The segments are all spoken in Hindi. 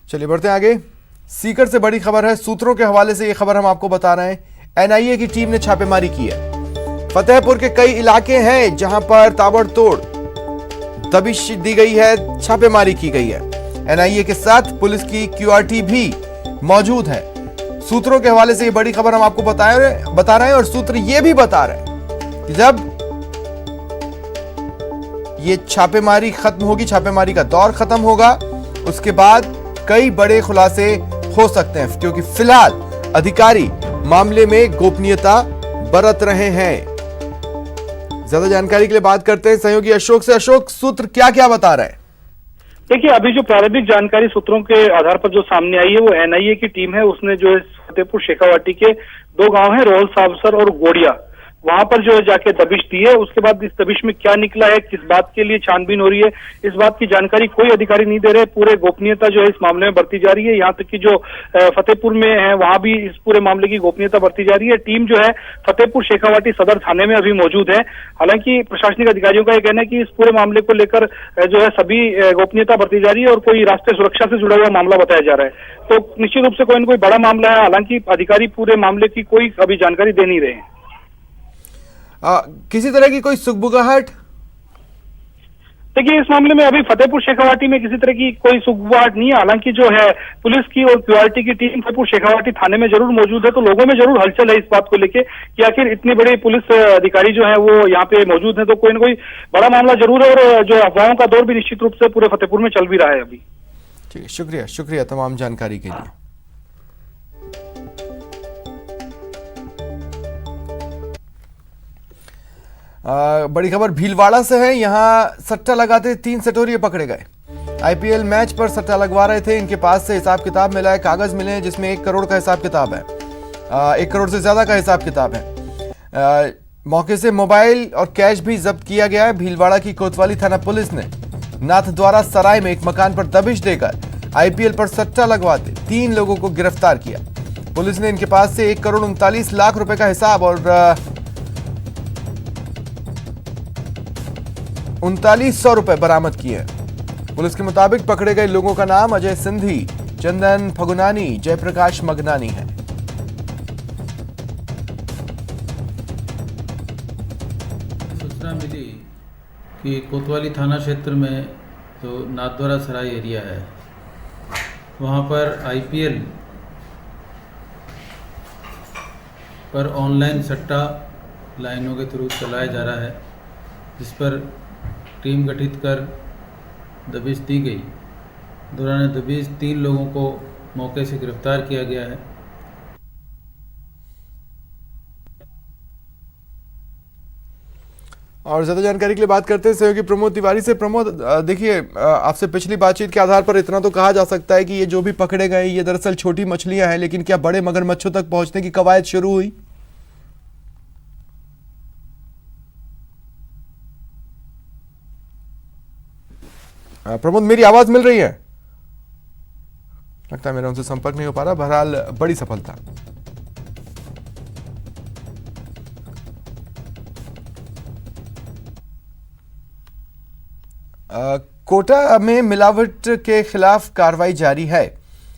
चलिए बढ़ते हैं आगे। सीकर से बड़ी खबर है। सूत्रों के हवाले से यह खबर हम आपको बता रहे हैं। एनआईए की टीम ने छापेमारी की है। फतेहपुर के कई इलाके हैं जहां पर ताबड़तोड़ दबिश दी गई है, छापेमारी की गई है। एनआईए के साथ पुलिस की क्यूआरटी भी मौजूद है। सूत्रों के हवाले से ये बड़ी खबर हम आपको बता रहे हैं और सूत्र ये भी बता रहे हैं कि जब ये छापेमारी खत्म होगी, छापेमारी का दौर खत्म होगा, उसके बाद कई बड़े खुलासे हो सकते हैं, क्योंकि फिलहाल अधिकारी मामले में गोपनीयता बरत रहे हैं। ज्यादा जानकारी के लिए बात करते हैं सहयोगी अशोक से। अशोक, सूत्र क्या क्या बता रहे हैं? देखिए, अभी जो प्रारंभिक जानकारी सूत्रों के आधार पर जो सामने आई है वो एनआईए की टीम है। उसने जो है फतेहपुर शेखावाटी के 2 गांव हैं, रोहल सावसर और गोड़िया, वहां पर जो है जाके दबिश दी है। उसके बाद इस दबिश में क्या निकला है, किस बात के लिए छानबीन हो रही है, इस बात की जानकारी कोई अधिकारी नहीं दे रहे। पूरे गोपनीयता जो है इस मामले में बरती जा रही है। यहाँ तक कि जो फतेहपुर में है वहां भी इस पूरे मामले की गोपनीयता बरती जा रही है। टीम जो है फतेहपुर शेखावाटी सदर थाने में अभी मौजूद है। हालांकि प्रशासनिक अधिकारियों का यह कहना है कि इस पूरे मामले को लेकर जो है सभी गोपनीयता बरती जा रही है और कोई राष्ट्रीय सुरक्षा से जुड़ा हुआ मामला बताया जा रहा है। तो निश्चित रूप से कोई न कोई बड़ा मामला है। हालांकि अधिकारी पूरे मामले की कोई अभी जानकारी दे नहीं रहे हैं। किसी तरह की कोई सुगबुगाहट? देखिए, इस मामले में अभी फतेहपुर शेखावाटी में किसी तरह की कोई सुगबुगाहट नहीं है। हालांकि जो है पुलिस की और क्यूआरटी की टीम फतेहपुर शेखावाटी थाने में जरूर मौजूद है, तो लोगों में जरूर हलचल है इस बात को लेके कि आखिर इतनी बड़ी पुलिस अधिकारी जो है वो यहाँ पे मौजूद है, तो कोई ना कोई बड़ा मामला जरूर है। और जो अफवाहों का दौर भी निश्चित रूप से पूरे फतेहपुर में चल भी रहा है अभी। ठीक है, शुक्रिया तमाम जानकारी के लिए। बड़ी खबर भीलवाड़ा से है। यहां सट्टा लगाते 3 सटोरिये पकड़े गए। आईपीएल मैच पर सट्टा लगवा रहे थे। इनके पास से हिसाब किताब मिला है, कागज मिले हैं जिसमें 1 करोड़ का हिसाब किताब है। 1 करोड़ से ज्यादा का हिसाब किताब है। मौके से मोबाइल और कैश भी जब्त किया गया है। भीलवाड़ा की कोतवाली थाना पुलिस ने नाथद्वारा सराय में एक मकान पर दबिश देकर आईपीएल पर सट्टा लगवाते 3 लोगों को गिरफ्तार किया। पुलिस ने इनके पास से 1 करोड़ 39 लाख रुपए का हिसाब और 3900 रुपए बरामद किए। पुलिस के मुताबिक पकड़े गए लोगों का नाम अजय सिंधी, चंदन फगुनानी, जयप्रकाश मगनानी है। सूचना मिली कि कोतवाली थाना क्षेत्र में जो नाथद्वारा सराय एरिया है वहां पर आईपीएल पर ऑनलाइन सट्टा लाइनों के थ्रू चलाया जा रहा है, जिस पर टीम गठित कर दबिश दी गई। दौरान दबिश 3 लोगों को मौके से गिरफ्तार किया गया है। और ज्यादा जानकारी के लिए बात करते हैं सहयोगी प्रमोद तिवारी से। प्रमोद, देखिए, आपसे पिछली बातचीत के आधार पर इतना तो कहा जा सकता है कि ये जो भी पकड़े गए ये दरअसल छोटी मछलियां हैं, लेकिन क्या बड़े मगरमच्छों तक पहुंचने की कवायद शुरू हुई? प्रमोद, मेरी आवाज मिल रही है? लगता है मेरा उनसे संपर्क नहीं हो पा रहा। बहरहाल बड़ी सफलता। कोटा में मिलावट के खिलाफ कार्रवाई जारी है।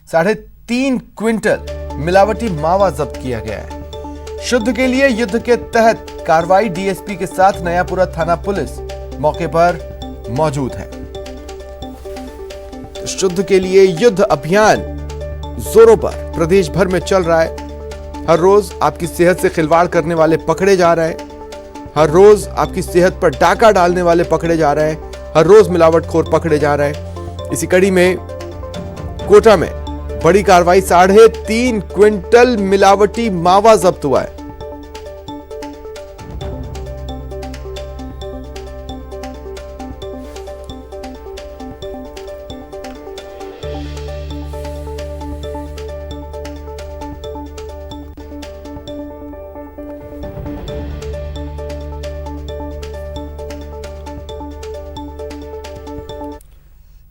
3.5 क्विंटल मिलावटी मावा जब्त किया गया है। शुद्ध के लिए युद्ध के तहत कार्रवाई। डीएसपी के साथ नयापुरा थाना पुलिस मौके पर मौजूद है। शुद्ध के लिए युद्ध अभियान जोरों पर प्रदेश भर में चल रहा है। हर रोज आपकी सेहत से खिलवाड़ करने वाले पकड़े जा रहे हैं। हर रोज आपकी सेहत पर डाका डालने वाले पकड़े जा रहे हैं। हर रोज मिलावटखोर पकड़े जा रहे हैं। इसी कड़ी में कोटा में बड़ी कार्रवाई। 3.5 क्विंटल मिलावटी मावा जब्त हुआ है।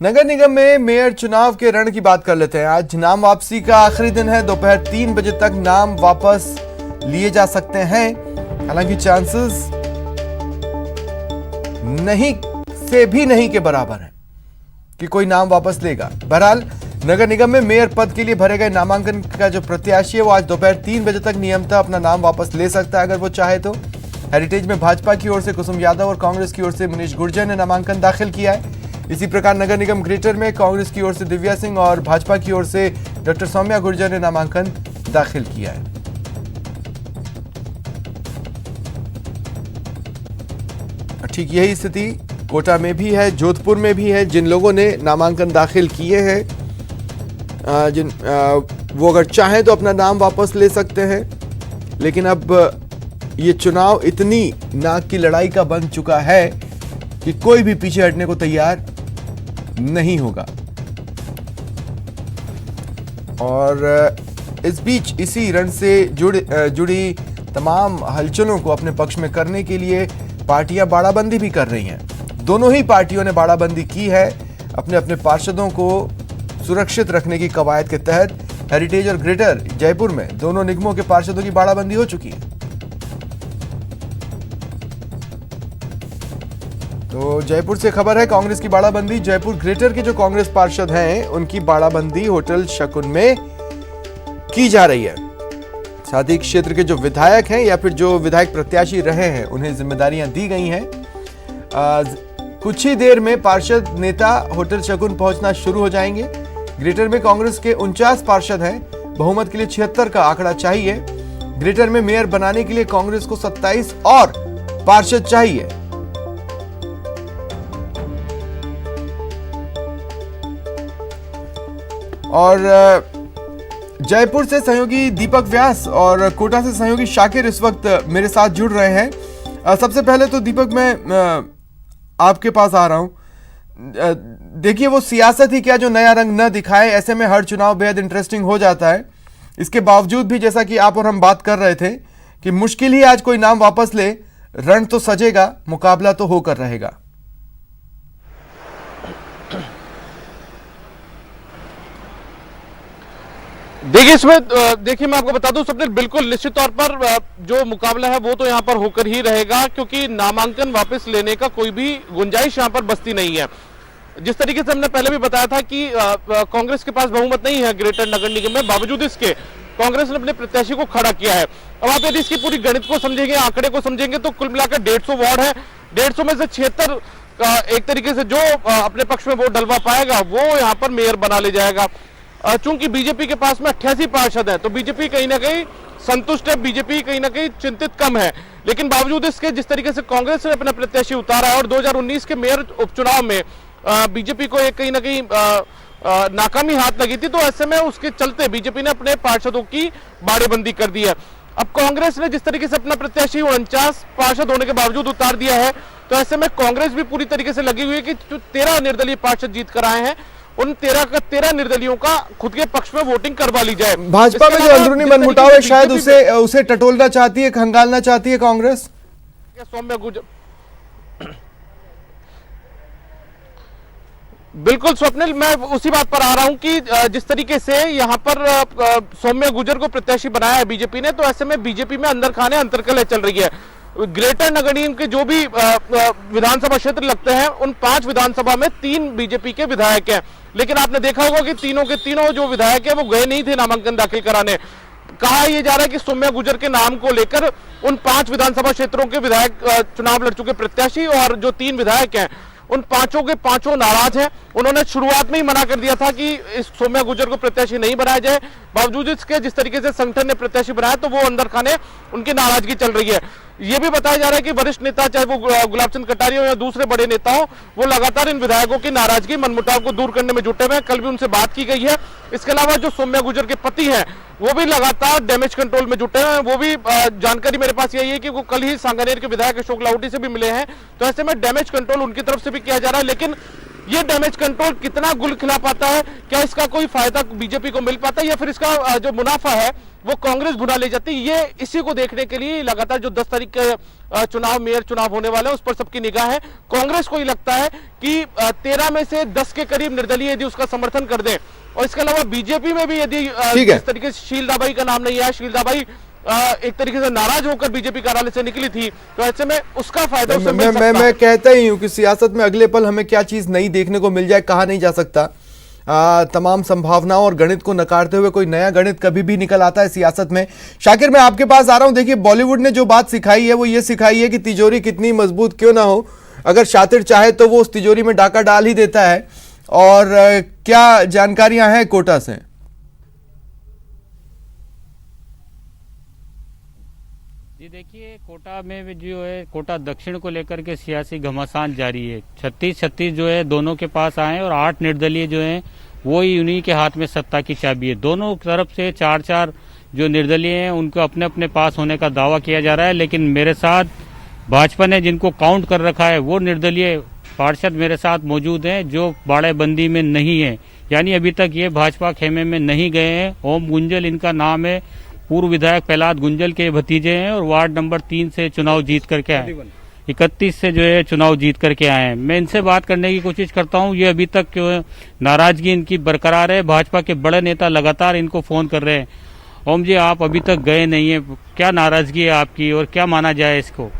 नगर निगम में मेयर चुनाव के रण की बात कर लेते हैं। आज नाम वापसी का आखिरी दिन है। दोपहर 3 बजे तक नाम वापस लिए जा सकते हैं। हालांकि चांसेस नहीं से भी नहीं के बराबर है कि कोई नाम वापस लेगा। बहरहाल नगर निगम में मेयर पद के लिए भरे गए नामांकन का जो प्रत्याशी है वो आज दोपहर 3 बजे तक नियमतः अपना नाम वापस ले सकता है अगर वो चाहे तो। हेरिटेज में भाजपा की ओर से कुसुम यादव और कांग्रेस की ओर से मनीष गुर्जर ने नामांकन दाखिल किया है। इसी प्रकार नगर निगम ग्रेटर में कांग्रेस की ओर से दिव्या सिंह और भाजपा की ओर से डॉक्टर सौम्या गुर्जर ने नामांकन दाखिल किया है। ठीक यही स्थिति कोटा में भी है, जोधपुर में भी है। जिन लोगों ने नामांकन दाखिल किए हैं वो अगर चाहें तो अपना नाम वापस ले सकते हैं, लेकिन अब ये चुनाव इतनी नाक की लड़ाई का बन चुका है कि कोई भी पीछे हटने को तैयार नहीं होगा। और इस बीच इसी रण से जुड़ी तमाम हलचलों को अपने पक्ष में करने के लिए पार्टियां बाड़ाबंदी भी कर रही हैं। दोनों ही पार्टियों ने बाड़ाबंदी की है अपने अपने पार्षदों को सुरक्षित रखने की कवायद के तहत। हेरिटेज और ग्रेटर जयपुर में दोनों निगमों के पार्षदों की बाड़ाबंदी हो चुकी है। तो जयपुर से खबर है कांग्रेस की बाड़ाबंदी। जयपुर ग्रेटर के जो कांग्रेस पार्षद हैं उनकी बाड़ाबंदी होटल शकुन में की जा रही है। साथ ही क्षेत्र के जो विधायक हैं या फिर जो विधायक प्रत्याशी रहे हैं उन्हें जिम्मेदारियां दी गई हैं। कुछ ही देर में पार्षद नेता होटल शकुन पहुंचना शुरू हो जाएंगे। ग्रेटर में कांग्रेस के 49 पार्षद हैं। बहुमत के लिए 76 का आंकड़ा चाहिए। ग्रेटर में मेयर बनाने के लिए कांग्रेस को 27 और पार्षद चाहिए। और जयपुर से सहयोगी दीपक व्यास और कोटा से सहयोगी शाकिर इस वक्त मेरे साथ जुड़ रहे हैं। सबसे पहले तो दीपक मैं आपके पास आ रहा हूं। देखिए वो सियासत ही क्या जो नया रंग न दिखाए, ऐसे में हर चुनाव बेहद इंटरेस्टिंग हो जाता है। इसके बावजूद भी जैसा कि आप और हम बात कर रहे थे कि मुश्किल ही आज कोई नाम वापस ले, रण तो सजेगा, मुकाबला तो होकर रहेगा। देखिए इसमें देखिए मैं आपको बता दूं सबने बिल्कुल निश्चित तौर पर जो मुकाबला है वो तो यहां पर होकर ही रहेगा, क्योंकि नामांकन वापस लेने का कोई भी गुंजाइश यहां पर बस्ती नहीं है। जिस तरीके से हमने पहले भी बताया था कि कांग्रेस के पास बहुमत नहीं है ग्रेटर नगर निगम में, बावजूद इसके कांग्रेस ने अपने प्रत्याशी को खड़ा किया है। अब आप यदि इसकी पूरी गणित को समझेंगे, आंकड़े को समझेंगे तो कुल मिलाकर 150 वार्ड है। 150 में से 76 एक तरीके से जो अपने पक्ष में वोट डलवा पाएगा वो यहाँ पर मेयर बना ले जाएगा। चूंकि बीजेपी के पास में 88 पार्षद हैं, तो बीजेपी कहीं ना कहीं संतुष्ट है, बीजेपी कहीं ना कहीं चिंतित कम है। लेकिन बावजूद इसके जिस तरीके से कांग्रेस ने अपना प्रत्याशी उतारा है और 2019 के मेयर उपचुनाव में बीजेपी को एक कहीं ना कहीं नाकामी हाथ लगी थी, तो ऐसे में उसके चलते बीजेपी ने अपने पार्षदों की बाड़ेबंदी कर दी है। अब कांग्रेस ने जिस तरीके से अपना प्रत्याशी 49 पार्षद होने के बावजूद उतार दिया है, तो ऐसे में कांग्रेस भी पूरी तरीके से लगी हुई है कि जो 13 निर्दलीय पार्षद जीत कर आए हैं उन 13 निर्दलियों का खुद के पक्ष में वोटिंग करवा ली जाए। भाजपा में जो अंदरूनी मनमुटाव है शायद उसे टटोलना चाहती है, खंगालना चाहती है कांग्रेस। सौम्या गुर्जर बिल्कुल स्वप्निल, मैं उसी बात पर आ रहा हूं कि जिस तरीके से यहां पर सौम्या गुर्जर को प्रत्याशी बनाया है बीजेपी ने, तो ऐसे में बीजेपी में अंदर खाने अंतरकलह चल रही है। ग्रेटर नगर निगम के जो भी विधानसभा क्षेत्र लगते हैं उन 5 विधानसभा में 3 बीजेपी के विधायक हैं, लेकिन आपने देखा होगा कि तीनों के तीनों जो विधायक हैं वो गए नहीं थे नामांकन दाखिल कराने। कहा यह जा रहा है कि सौम्या गुर्जर के नाम को लेकर उन 5 विधानसभा क्षेत्रों के विधायक चुनाव लड़ चुके प्रत्याशी और जो 3 विधायक हैं उन 5 के 5 नाराज हैं। उन्होंने शुरुआत में ही मना कर दिया था कि इस सौम्या गुर्जर को प्रत्याशी नहीं बनाया जाए, बावजूद इसके जिस तरीके से संगठन ने प्रत्याशी बनाया तो वो अंदर खाने उनकी नाराजगी चल रही है। ये भी बताया जा रहा है कि वरिष्ठ नेता चाहे वो गुलाब चंद कटारिया हो या दूसरे बड़े नेता हो, वो लगातार इन विधायकों की नाराजगी मनमुटाव को दूर करने में जुटे हुए हैं। कल भी उनसे बात की गई है। इसके अलावा जो सौम्या गुर्जर के पति हैं वो भी लगातार डैमेज कंट्रोल में जुटे हैं। वो भी जानकारी मेरे पास यही है कि वो कल ही सांगानेर के विधायक अशोक लाहौटी से भी मिले हैं, तो ऐसे में डैमेज कंट्रोल उनकी तरफ से भी किया जा रहा है। लेकिन ये डैमेज कंट्रोल कितना गुल खिला पाता है, क्या इसका कोई फायदा बीजेपी को मिल पाता है या फिर इसका जो मुनाफा है वो कांग्रेस भुना ले जाती है, ये इसी को देखने के लिए लगातार जो 10 तारीख का चुनाव मेयर चुनाव होने वाला है उस पर सबकी निगाह है। कांग्रेस को ही लगता है कि 13 में से 10 के करीब निर्दलीय यदि उसका समर्थन कर दे, और इसके अलावा बीजेपी में भी यदि इस तरीके से शीलदाबाई का नाम नहीं आया, शीलदाबाई एक तरीके से नाराज होकर बीजेपी कार्यालय से निकली थी, तो ऐसे में उसका फायदा उसे मिल सकता है। मैं कहता ही हूं कि सियासत में अगले पल हमें क्या चीज नई देखने को मिल जाए कहा नहीं जा सकता। तमाम संभावनाओं और गणित को नकारते हुए कोई नया गणित कभी भी निकल आता है सियासत में। शाकिर, मैं आपके पास आ रहा हूं। देखिए, बॉलीवुड ने जो बात सिखाई है वो ये सिखाई है कि तिजोरी कितनी मजबूत क्यों ना हो, अगर शातिर चाहे तो वो उस तिजोरी में डाका डाल ही देता है। और क्या जानकारियां हैं कोटा से? जी देखिए, कोटा में भी जो है, कोटा दक्षिण को लेकर के सियासी घमासान जारी है। 36 जो है दोनों के पास आए और 8 निर्दलीय जो हैं वो ही उन्हीं के हाथ में सत्ता की चाबी है। दोनों तरफ से 4-4 जो निर्दलीय हैं उनको अपने अपने पास होने का दावा किया जा रहा है, लेकिन मेरे साथ भाजपा ने जिनको काउंट कर रखा है वो निर्दलीय पार्षद मेरे साथ मौजूद हैं जो बाड़ेबंदी में नहीं है, यानी अभी तक ये भाजपा खेमे में नहीं गए हैं। ओम गुंजल इनका नाम है, पूर्व विधायक प्रहलाद गुंजल के भतीजे हैं और वार्ड नंबर 3 से चुनाव जीत करके आए, 31 से जो है चुनाव जीत करके आए हैं। मैं इनसे बात करने की कोशिश करता हूं। ये अभी तक नाराजगी इनकी बरकरार है। भाजपा के बड़े नेता लगातार इनको फोन कर रहे हैं। ओम जी, आप अभी तक गए नहीं है, क्या नाराजगी है आपकी और क्या माना जाए इसको?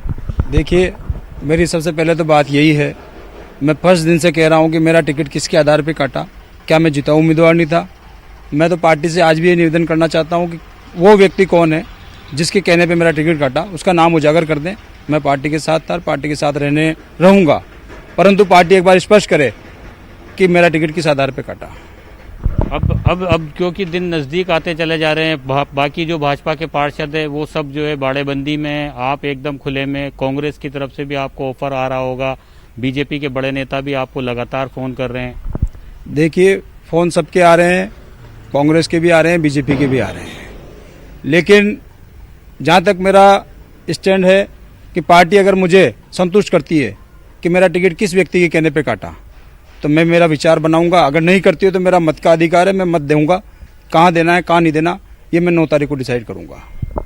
देखिए, मेरी सबसे पहले तो बात यही है, मैं फर्स्ट दिन से कह रहा हूं कि मेरा टिकट किसके आधार पर काटा, क्या मैं जिता उम्मीदवार नहीं था। मैं तो पार्टी से आज भी ये निवेदन करना चाहता हूं कि वो व्यक्ति कौन है जिसके कहने पे मेरा टिकट काटा, उसका नाम उजागर कर दें। मैं पार्टी के साथ था, पार्टी के साथ रहूंगा, परंतु पार्टी एक बार स्पष्ट करे कि मेरा टिकट किस आधार पे काटा। अब क्योंकि दिन नजदीक आते चले जा रहे हैं, बाकी जो भाजपा के पार्षद है वो सब जो है बाड़ेबंदी में, आप एकदम खुले में। कांग्रेस की तरफ से भी आपको ऑफर आ रहा होगा, बीजेपी के बड़े नेता भी आपको लगातार फोन कर रहे हैं। देखिए, फोन सबके आ रहे हैं, कांग्रेस के भी आ रहे हैं, बीजेपी के भी आ रहे हैं, लेकिन जहां तक मेरा स्टैंड है कि पार्टी अगर मुझे संतुष्ट करती है कि मेरा टिकट किस व्यक्ति के कहने पे काटा, तो मैं मेरा विचार बनाऊंगा। अगर नहीं करती है तो मेरा मत का अधिकार है, मैं मत दूंगा। कहाँ देना है कहाँ नहीं देना ये मैं 9 तारीख को डिसाइड करूंगा।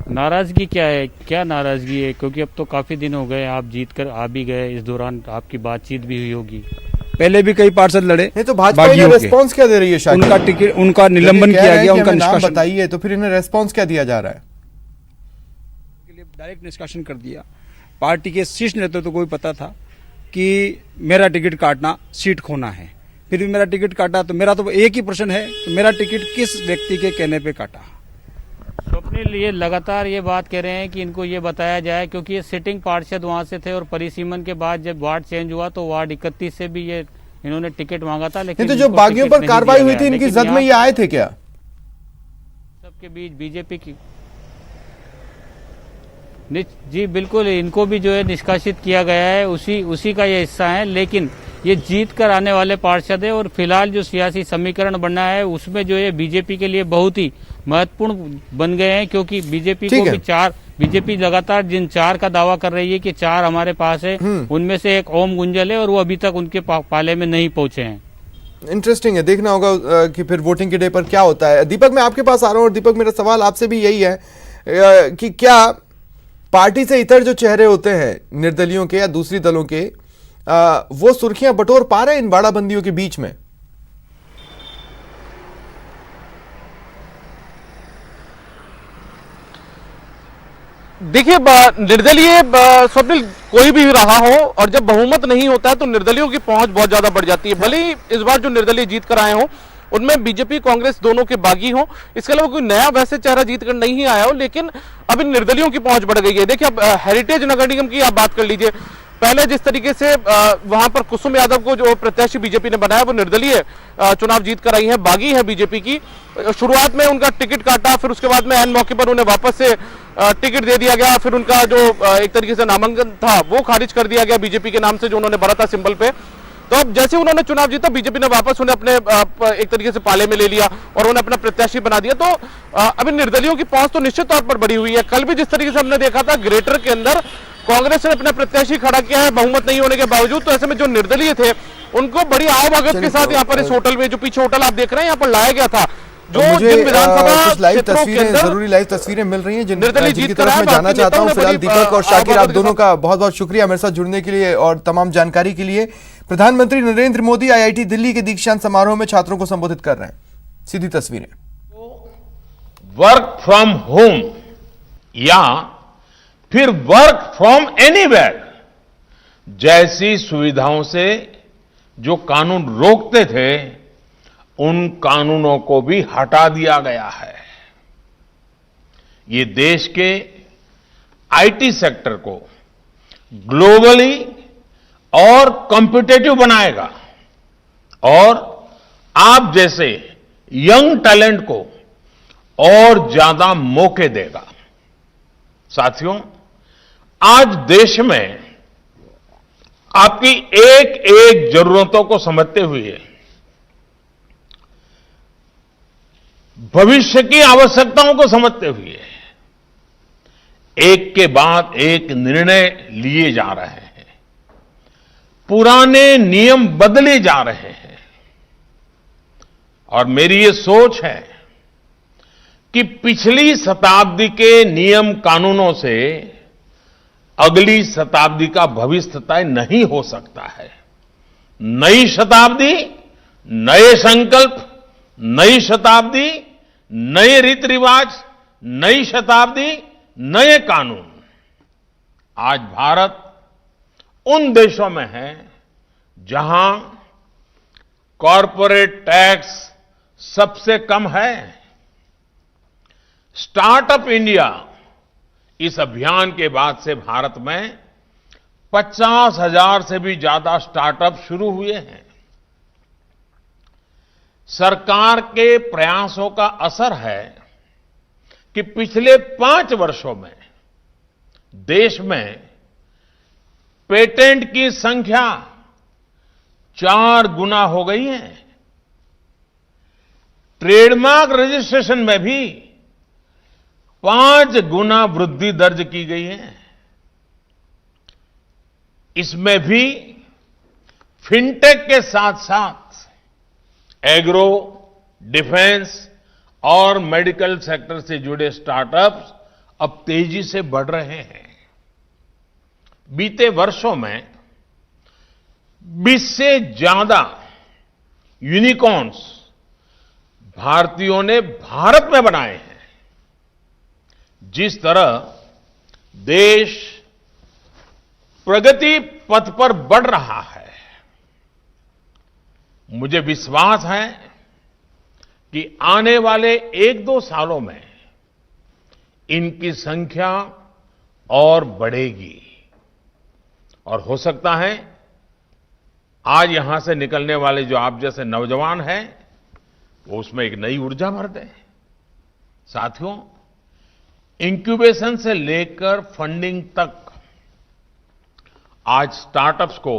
नाराजगी क्या है, क्या नाराजगी है? क्योंकि अब तो काफी दिन हो गए, आप जीत कर आ भी गए, इस दौरान आपकी बातचीत भी हुई होगी। पहले भी कई पार्षद लड़े, नहीं तो भाजपा इन्हें रेस्पॉन्स क्या दे रही है? शायद उनका टिकट, उनका निलंबन किया गया, उनका निष्कासन बताइए, तो फिर इन्हें रेस्पॉन्स क्या दिया जा रहा है? डायरेक्ट निष्कासन कर दिया। पार्टी के शीर्ष नेतृत्व को भी पता था कि मेरा टिकट काटना सीट खोना है, फिर भी मेरा टिकट काटा। तो मेरा तो एक ही प्रश्न है कि मेरा टिकट किस व्यक्ति के कहने पे काटा। स्वप्निल ये लगातार ये बात कह रहे हैं कि इनको ये बताया जाए, क्योंकि ये सिटिंग पार्षद वहां से थे और परिसीमन के बाद जब वार्ड चेंज हुआ तो वार्ड 31 से भी ये इन्होंने टिकट मांगा था, लेकिन तो जो बागियों पर कार्रवाई हुई थी इनकी जद में ये आए थे क्या? सबके बीच बीजेपी की जी बिल्कुल, इनको भी जो है निष्कासित किया गया है, उसी का ये हिस्सा है। लेकिन ये जीत कर आने वाले पार्षद है और फिलहाल जो सियासी समीकरण बनना है उसमें जो है बीजेपी के लिए बहुत ही महत्वपूर्ण बन गए हैं, क्योंकि बीजेपी को भी बीजेपी लगातार जिन 4 का दावा कर रही है कि 4 हमारे पास है, उनमें से एक ओम गुंजल है और वो अभी तक उनके पाले में नहीं पहुंचे हैं। इंटरेस्टिंग है, देखना होगा कि फिर वोटिंग के डे पर क्या होता है। दीपक, मैं आपके पास आ रहा हूँ और दीपक, मेरा सवाल आपसे भी यही है कि क्या पार्टी से इतर जो चेहरे होते हैं निर्दलियों के या दूसरी दलों के, वो सुर्खियां बटोर पा रहे हैं इन बाड़ाबंदियों के बीच में? देखिए, निर्दलीय स्वप्निल कोई भी रहा हो और जब बहुमत नहीं होता है तो निर्दलियों की पहुंच बहुत ज्यादा बढ़ जाती है। भले ही इस बार जो निर्दलीय जीत कर आए हो उनमें बीजेपी कांग्रेस दोनों के बागी हो, इसके अलावा कोई नया वैसे चेहरा जीत कर नहीं आया हो, लेकिन अब इन निर्दलियों की पहुंच बढ़ गई है। देखिए, अब हेरिटेज नगर निगम की आप बात कर लीजिए, पहले जिस तरीके से वहां पर कुसुम यादव को जो प्रत्याशी बीजेपी ने बनाया वो निर्दलीय चुनाव जीत कर आई है, बागी है बीजेपी की। शुरुआत में उनका टिकट काटा, फिर उसके बाद में ऐन मौके पर उन्हें वापस से टिकट दे दिया गया, फिर उनका जो एक तरीके से नामांकन था वो खारिज कर दिया गया बीजेपी के नाम से जो उन्होंने भरा था सिंबल पे। तो अब जैसे उन्होंने चुनाव जीता, बीजेपी ने वापस उन्हें अपने एक तरीके से पाले में ले लिया और उन्हें अपना प्रत्याशी बना दिया। तो अभी निर्दलियों की पहुंच तो निश्चित तौर पर बढ़ी हुई है। कल भी जिस तरीके से हमने देखा था ग्रेटर के अंदर कांग्रेस ने अपना प्रत्याशी खड़ा किया है बहुमत नहीं होने के बावजूद, तो ऐसे में जो निर्दलीय थे उनको बड़ी आवभगत के साथ यहाँ पर इस होटल में, जो पीछे होटल आप देख रहे हैं, यहाँ पर लाया गया था। जो मुझे कुछ लाइव तस्वीरें, जरूरी लाइव तस्वीरें मिल रही हैं जिनकी तरफ मैं जाना चाहता हूं। फिलहाल दीपक और शाकिर, आप दोनों का बहुत बहुत शुक्रिया मेरे साथ जुड़ने के लिए और तमाम जानकारी के लिए। प्रधानमंत्री नरेंद्र मोदी IIT दिल्ली के दीक्षांत समारोह में छात्रों को संबोधित कर रहे हैं। सीधी तस्वीरें। वर्क फ्रॉम होम या फिर वर्क फ्रॉम एनीवेयर जैसी सुविधाओं से जो कानून रोकते थे, उन कानूनों को भी हटा दिया गया है। ये देश के आईटी सेक्टर को ग्लोबली और कॉम्पिटिटिव बनाएगा और आप जैसे यंग टैलेंट को और ज्यादा मौके देगा। साथियों, आज देश में आपकी एक एक जरूरतों को समझते हुए भविष्य की आवश्यकताओं को समझते हुए एक के बाद एक निर्णय लिए जा रहे हैं, पुराने नियम बदले जा रहे हैं और मेरी ये सोच है कि पिछली शताब्दी के नियम कानूनों से अगली शताब्दी का भविष्य तय नहीं हो सकता है। नई शताब्दी, नए संकल्प, नई शताब्दी, नए रीति रिवाज, नई शताब्दी, नए कानून। आज भारत उन देशों में है जहां कॉरपोरेट टैक्स सबसे कम है। स्टार्टअप इंडिया इस अभियान के बाद से भारत में 50,000 से भी ज्यादा स्टार्टअप शुरू हुए हैं। सरकार के प्रयासों का असर है कि पिछले 5 वर्षों में देश में पेटेंट की संख्या 4 गुना हो गई है। ट्रेडमार्क रजिस्ट्रेशन में भी 5 गुना वृद्धि दर्ज की गई है। इसमें भी फिनटेक के साथ साथ एग्रो, डिफेंस और मेडिकल सेक्टर से जुड़े स्टार्टअप्स अब तेजी से बढ़ रहे हैं। बीते वर्षों में 20 से ज्यादा यूनिकॉर्न्स भारतीयों ने भारत में बनाए हैं। जिस तरह देश प्रगति पथ पर बढ़ रहा है, मुझे विश्वास है कि आने वाले 1-2 सालों में इनकी संख्या और बढ़ेगी और हो सकता है आज यहां से निकलने वाले जो आप जैसे नौजवान हैं वो उसमें एक नई ऊर्जा भर दें। साथियों, इंक्यूबेशन से लेकर फंडिंग तक आज स्टार्टअप्स को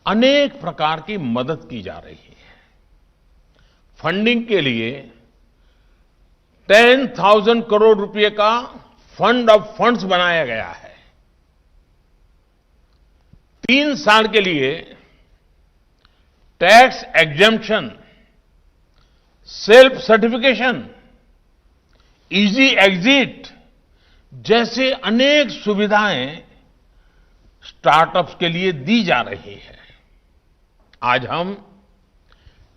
अनेक प्रकार की मदद की जा रही है। फंडिंग के लिए 10,000 करोड़ रुपए का फंड ऑफ फंड्स बनाया गया है। 3 साल के लिए tax exemption, self certification, easy exit जैसे अनेक सुविधाएं स्टार्टअप्स के लिए दी जा रही है। आज हम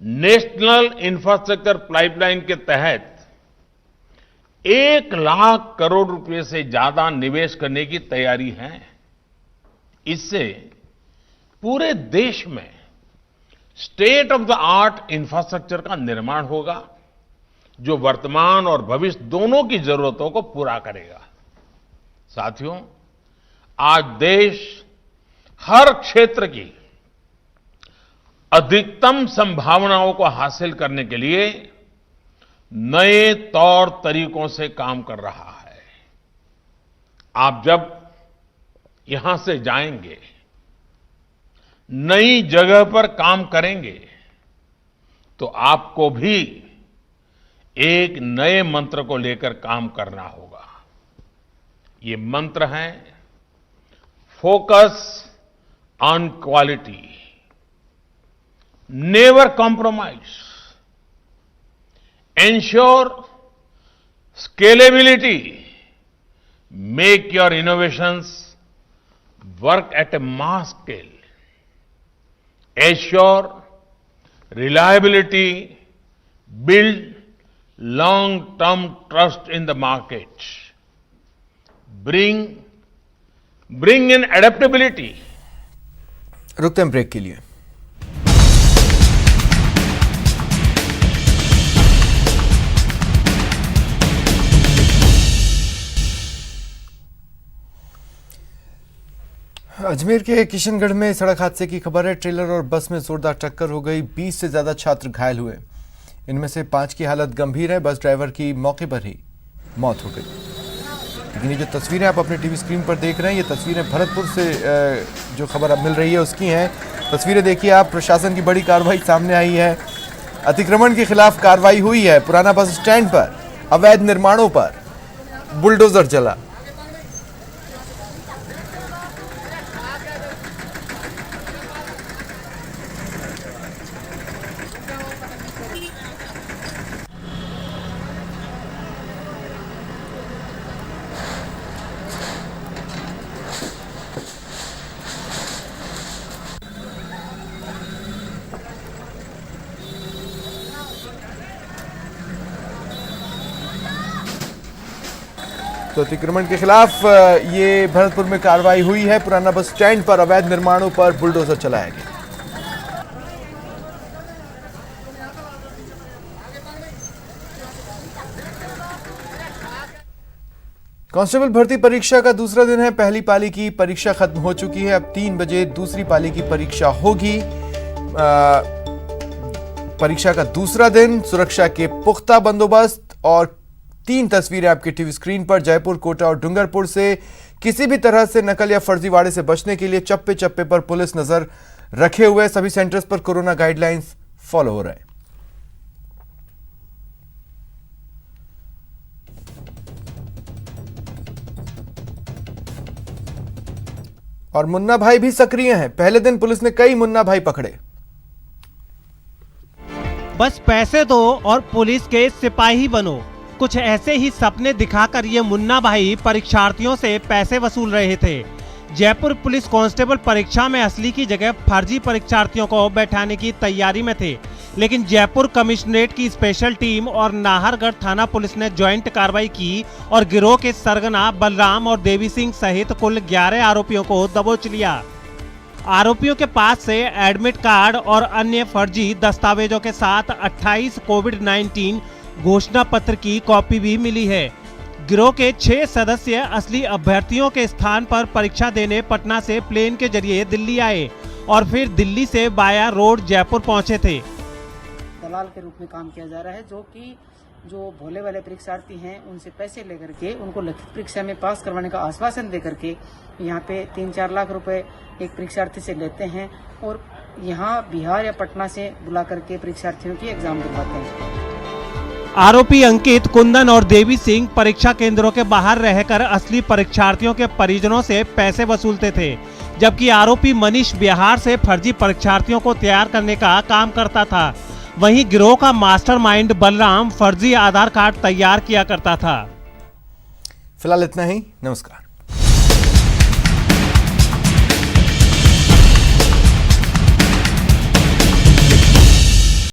नेशनल इंफ्रास्ट्रक्चर पाइपलाइन के तहत 1 लाख करोड़ रुपए से ज्यादा निवेश करने की तैयारी है। इससे पूरे देश में state of the art infrastructure का निर्माण होगा जो वर्तमान और भविष्य दोनों की जरूरतों को पूरा करेगा। साथियों, आज देश हर क्षेत्र की अधिकतम संभावनाओं को हासिल करने के लिए नए तौर तरीकों से काम कर रहा है। आप जब यहां से जाएंगे, नई जगह पर काम करेंगे, तो आपको भी एक नए मंत्र को लेकर काम करना होगा। ये मंत्र है focus on quality, never compromise, ensure scalability, make your innovations work at A mass scale, assure reliability, build long-term trust in the market, bring in adaptability. रुकते हैं ब्रेक के लिए। अजमेर के किशनगढ़ में सड़क हादसे की खबर है। ट्रेलर और बस में जोरदार टक्कर हो गई। 20 से ज्यादा छात्र घायल हुए, इनमें से 5 की हालत गंभीर है। बस ड्राइवर की मौके पर ही मौत हो गई। लेकिन ये जो तस्वीरें आप अपने टीवी स्क्रीन पर देख रहे हैं, ये तस्वीरें भरतपुर से जो खबर अब मिल रही है उसकी हैं। तस्वीरें देखिए आप, प्रशासन की बड़ी कार्रवाई सामने आई है। अतिक्रमण के खिलाफ कार्रवाई हुई है। पुराना बस स्टैंड पर अवैध निर्माणों पर बुलडोजर चला। तो अतिक्रमण के खिलाफ ये भरतपुर में कार्रवाई हुई है। पुराना बस स्टैंड पर अवैध निर्माणों पर बुलडोजर चलाया गया। कांस्टेबल भर्ती परीक्षा का दूसरा दिन है। पहली पाली की परीक्षा खत्म हो चुकी है। अब 3 बजे दूसरी पाली की परीक्षा होगी। परीक्षा का दूसरा दिन, सुरक्षा के पुख्ता बंदोबस्त और 3 तस्वीरें आपके टीवी स्क्रीन पर। जयपुर, कोटा और डूंगरपुर से किसी भी तरह से नकल या फर्जीवाड़े से बचने के लिए चप्पे चप्पे पर पुलिस नजर रखे हुए। सभी सेंटर्स पर कोरोना गाइडलाइंस फॉलो हो रहे हैं। और मुन्ना भाई भी सक्रिय हैं। पहले दिन पुलिस ने कई मुन्ना भाई पकड़े। बस पैसे दो और पुलिस के सिपाही बनो, कुछ ऐसे ही सपने दिखाकर ये मुन्ना भाई परीक्षार्थियों से पैसे वसूल रहे थे। जयपुर पुलिस कांस्टेबल परीक्षा में असली की जगह फर्जी परीक्षार्थियों को बैठाने की तैयारी में थे, लेकिन जयपुर कमिश्नरेट की स्पेशल टीम और नाहरगढ़ थाना पुलिस ने ज्वाइंट कार्रवाई की और गिरोह के सरगना बलराम और देवी सिंह सहित कुल 11 आरोपियों को दबोच लिया। आरोपियों के पास से एडमिट कार्ड और अन्य फर्जी दस्तावेजों के साथ 28 कोविड-19 घोषणा पत्र की कॉपी भी मिली है। गिरोह के 6 सदस्य असली अभ्यर्थियों के स्थान पर परीक्षा देने पटना से प्लेन के जरिए दिल्ली आए और फिर दिल्ली से बाया रोड जयपुर पहुंचे थे। दलाल के रूप में काम किया जा रहा है, जो भोले वाले परीक्षार्थी हैं उनसे पैसे लेकर के उनको लिखित परीक्षा में पास करवाने का आश्वासन देकर के यहाँ पे 3-4 लाख रुपए एक परीक्षार्थी से लेते हैं और यहाँ बिहार या पटना से बुला करके परीक्षार्थियों की एग्जाम दिलवाते हैं। आरोपी अंकित, कुंदन और देवी सिंह परीक्षा केंद्रों के बाहर रहकर असली परीक्षार्थियों के परिजनों से पैसे वसूलते थे, जबकि आरोपी मनीष बिहार से फर्जी परीक्षार्थियों को तैयार करने का काम करता था। वहीं गिरोह का मास्टरमाइंड बलराम फर्जी आधार कार्ड तैयार किया करता था। फिलहाल इतना ही। नमस्कार।